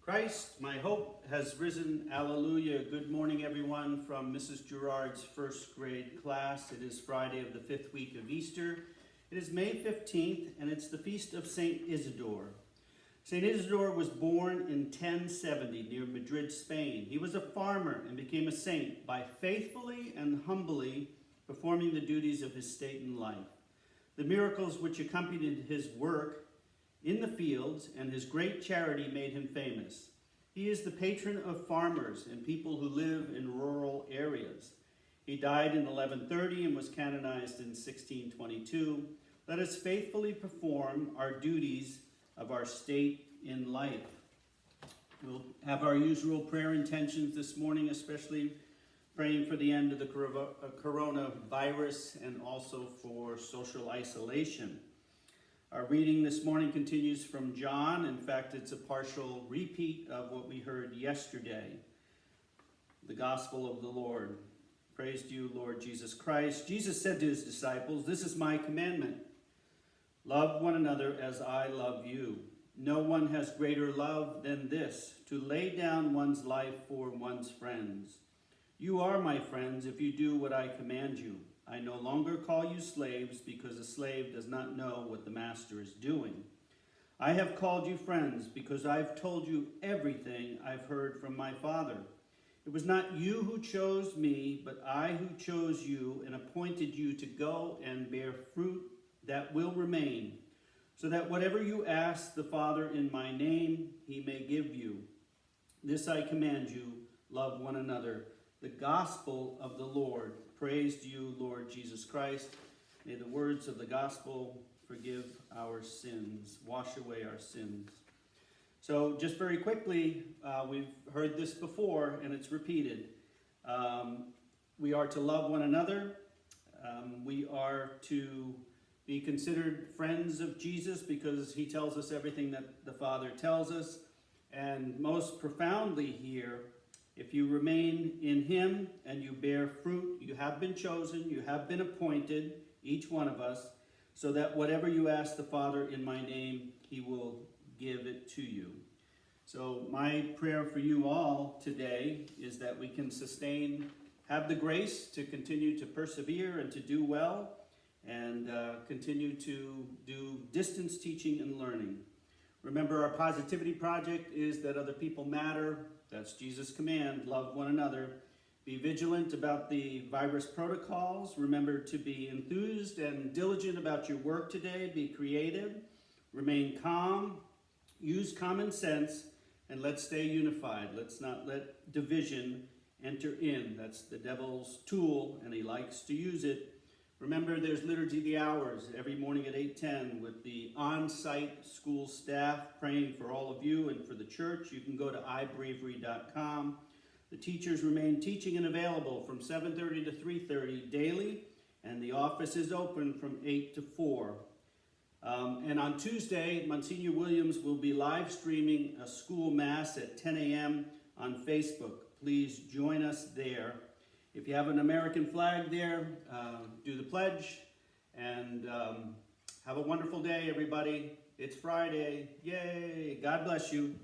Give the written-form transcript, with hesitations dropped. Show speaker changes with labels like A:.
A: Christ, my hope, has risen. Alleluia. Good morning, everyone, from Mrs. Gerard's first grade class. It is Friday of the 5th week of Easter. It is May 15th, and it's the feast of St. Isidore. St. Isidore was born in 1070 near Madrid, Spain. He was a farmer and became a saint by faithfully and humbly performing the duties of his state and life. The miracles which accompanied his work in the fields and his great charity made him famous. He is the patron of farmers and people who live in rural areas. He died in 1130 and was canonized in 1622. Let us faithfully perform our duties of our state in life. We'll have our usual prayer intentions this morning, especially praying for the end of the coronavirus and also for social isolation. Our reading this morning continues from John. In fact, it's a partial repeat of what we heard yesterday. The Gospel of the Lord. Praise to you, Lord Jesus Christ. Jesus said to his disciples, "This is my commandment. Love one another as I love you. No one has greater love than this, to lay down one's life for one's friends. You are my friends if you do what I command you. I no longer call you slaves because a slave does not know what the master is doing. I have called you friends because I've told you everything I've heard from my Father. It was not you who chose me, but I who chose you and appointed you to go and bear fruit that will remain, so that whatever you ask the Father in my name, he may give you. This I command you, love one another." The Gospel of the Lord. Praise to you, Lord Jesus Christ. May the words of the gospel forgive our sins, wash away our sins. So just very quickly, we've heard this before and it's repeated. We are to love one another. We are to be considered friends of Jesus because he tells us everything that the Father tells us. And most profoundly here, if you remain in him and you bear fruit, you have been chosen, you have been appointed, each one of us, so that whatever you ask the Father in my name, he will give it to you. So my prayer for you all today is that we can have the grace to continue to persevere and to do well, and continue to do distance teaching and learning. Remember, our positivity project is that other people matter. That's Jesus' command. Love one another. Be vigilant about the virus protocols. Remember to be enthused and diligent about your work today. Be creative. Remain calm. Use common sense. And let's stay unified. Let's not let division enter in. That's the devil's tool, and he likes to use it. Remember, there's Liturgy of the Hours every morning at 8:10 with the on-site school staff praying for all of you and for the church. You can go to ibravery.com. The teachers remain teaching and available from 7:30 to 3:30 daily, and the office is open from 8 to 4. And on Tuesday, Monsignor Williams will be live streaming a school mass at 10 a.m. on Facebook. Please join us there. If you have an American flag there, do the pledge, and have a wonderful day, everybody. It's Friday. Yay! God bless you.